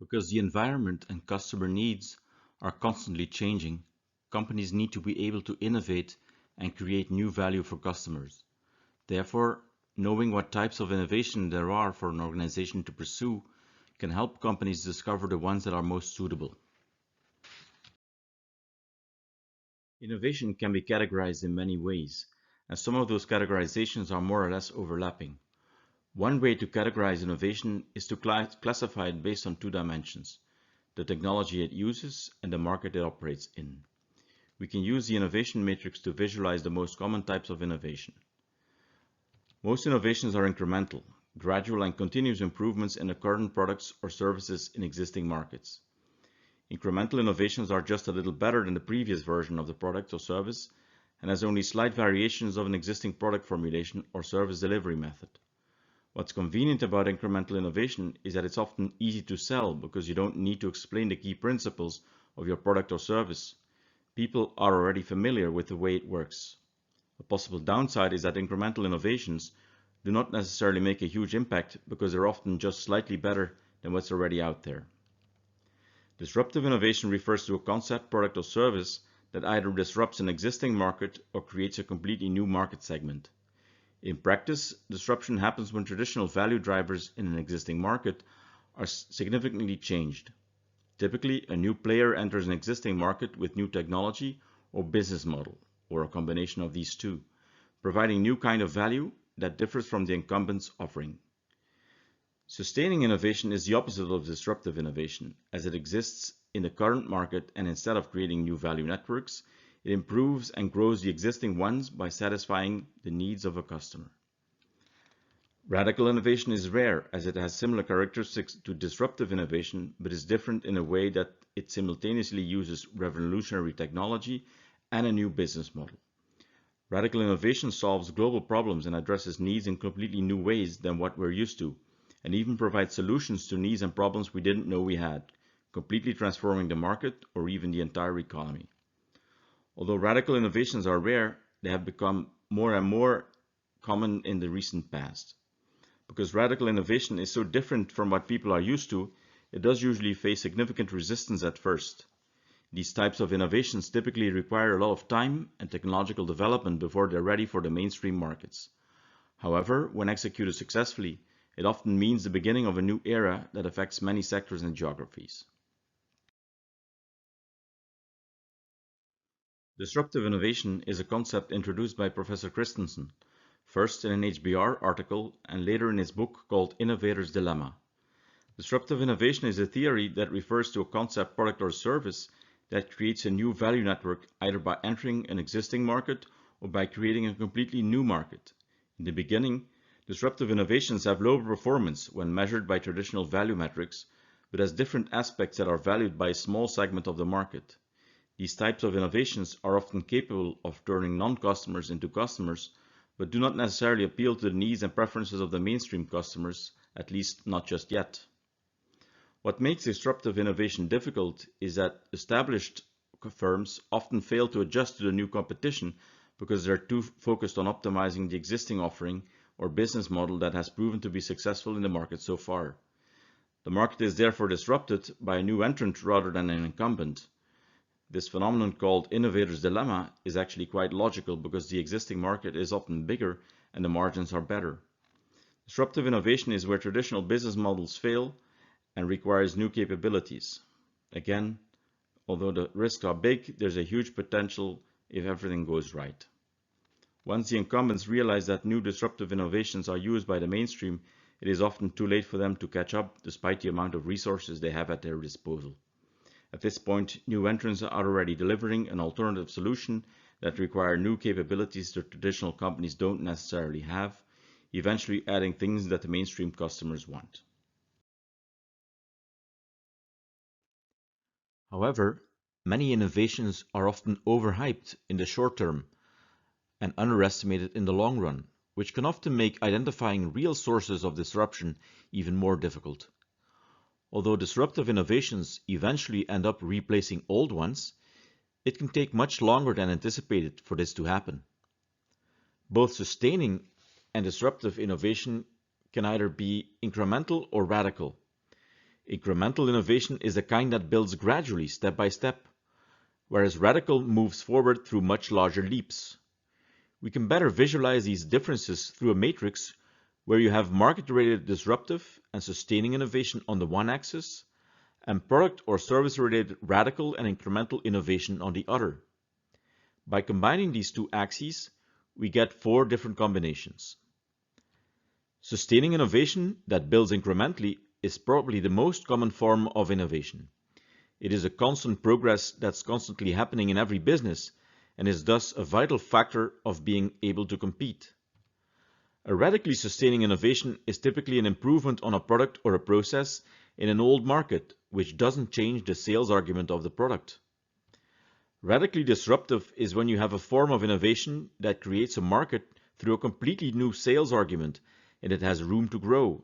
Because the environment and customer needs are constantly changing, companies need to be able to innovate and create new value for customers. Therefore, knowing what types of innovation there are for an organization to pursue can help companies discover the ones that are most suitable. Innovation can be categorized in many ways, and some of those categorizations are more or less overlapping. One way to categorize innovation is to classify it based on two dimensions: the technology it uses and the market it operates in. We can use the innovation matrix to visualize the most common types of innovation. Most innovations are incremental, gradual and continuous improvements in the current products or services in existing markets. Incremental innovations are just a little better than the previous version of the product or service and has only slight variations of an existing product formulation or service delivery method. What's convenient about incremental innovation is that it's often easy to sell because you don't need to explain the key principles of your product or service. People are already familiar with the way it works. A possible downside is that incremental innovations do not necessarily make a huge impact because they're often just slightly better than what's already out there. Disruptive innovation refers to a concept, product, or service that either disrupts an existing market or creates a completely new market segment. In practice, disruption happens when traditional value drivers in an existing market are significantly changed. Typically, a new player enters an existing market with new technology or business model, or a combination of these two, providing new kind of value that differs from the incumbent's offering. Sustaining innovation is the opposite of disruptive innovation, as it exists in the current market and instead of creating new value networks, it improves and grows the existing ones by satisfying the needs of a customer. Radical innovation is rare, as it has similar characteristics to disruptive innovation, but is different in a way that it simultaneously uses revolutionary technology and a new business model. Radical innovation solves global problems and addresses needs in completely new ways than what we're used to, and even provides solutions to needs and problems we didn't know we had, completely transforming the market or even the entire economy. Although radical innovations are rare, they have become more and more common in the recent past. Because radical innovation is so different from what people are used to, it does usually face significant resistance at first. These types of innovations typically require a lot of time and technological development before they're ready for the mainstream markets. However, when executed successfully, it often means the beginning of a new era that affects many sectors and geographies. Disruptive innovation is a concept introduced by Professor Christensen, first in an HBR article and later in his book called Innovator's Dilemma. Disruptive innovation is a theory that refers to a concept, product, or service that creates a new value network either by entering an existing market or by creating a completely new market. In the beginning, disruptive innovations have low performance when measured by traditional value metrics, but has different aspects that are valued by a small segment of the market. These types of innovations are often capable of turning non-customers into customers, but do not necessarily appeal to the needs and preferences of the mainstream customers, at least not just yet. What makes disruptive innovation difficult is that established firms often fail to adjust to the new competition because they're too focused on optimizing the existing offering or business model that has proven to be successful in the market so far. The market is therefore disrupted by a new entrant rather than an incumbent. This phenomenon called innovator's dilemma is actually quite logical because the existing market is often bigger and the margins are better. Disruptive innovation is where traditional business models fail and requires new capabilities. Again, although the risks are big, there's a huge potential if everything goes right. Once the incumbents realize that new disruptive innovations are used by the mainstream, it is often too late for them to catch up despite the amount of resources they have at their disposal. At this point, new entrants are already delivering an alternative solution that require new capabilities that traditional companies don't necessarily have, eventually adding things that the mainstream customers want. However, many innovations are often overhyped in the short term and underestimated in the long run, which can often make identifying real sources of disruption even more difficult. Although disruptive innovations eventually end up replacing old ones, it can take much longer than anticipated for this to happen. Both sustaining and disruptive innovation can either be incremental or radical. Incremental innovation is the kind that builds gradually, step by step, whereas radical moves forward through much larger leaps. We can better visualize these differences through a matrix where you have market-related disruptive and sustaining innovation on the one axis, and product or service-related radical and incremental innovation on the other. By combining these two axes, we get 4 different combinations. Sustaining innovation that builds incrementally is probably the most common form of innovation. It is a constant progress that's constantly happening in every business and is thus a vital factor of being able to compete. A radically sustaining innovation is typically an improvement on a product or a process in an old market, which doesn't change the sales argument of the product. Radically disruptive is when you have a form of innovation that creates a market through a completely new sales argument and it has room to grow,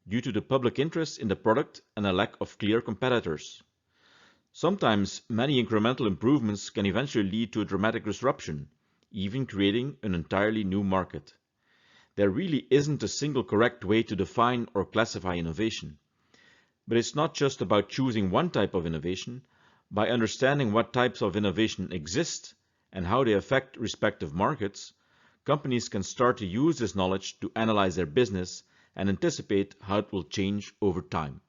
due to the public interest in the product and a lack of clear competitors. Sometimes many incremental improvements can eventually lead to a dramatic disruption, even creating an entirely new market. There really isn't a single correct way to define or classify innovation. But it's not just about choosing one type of innovation. By understanding what types of innovation exist and how they affect respective markets, companies can start to use this knowledge to analyze their business and anticipate how it will change over time.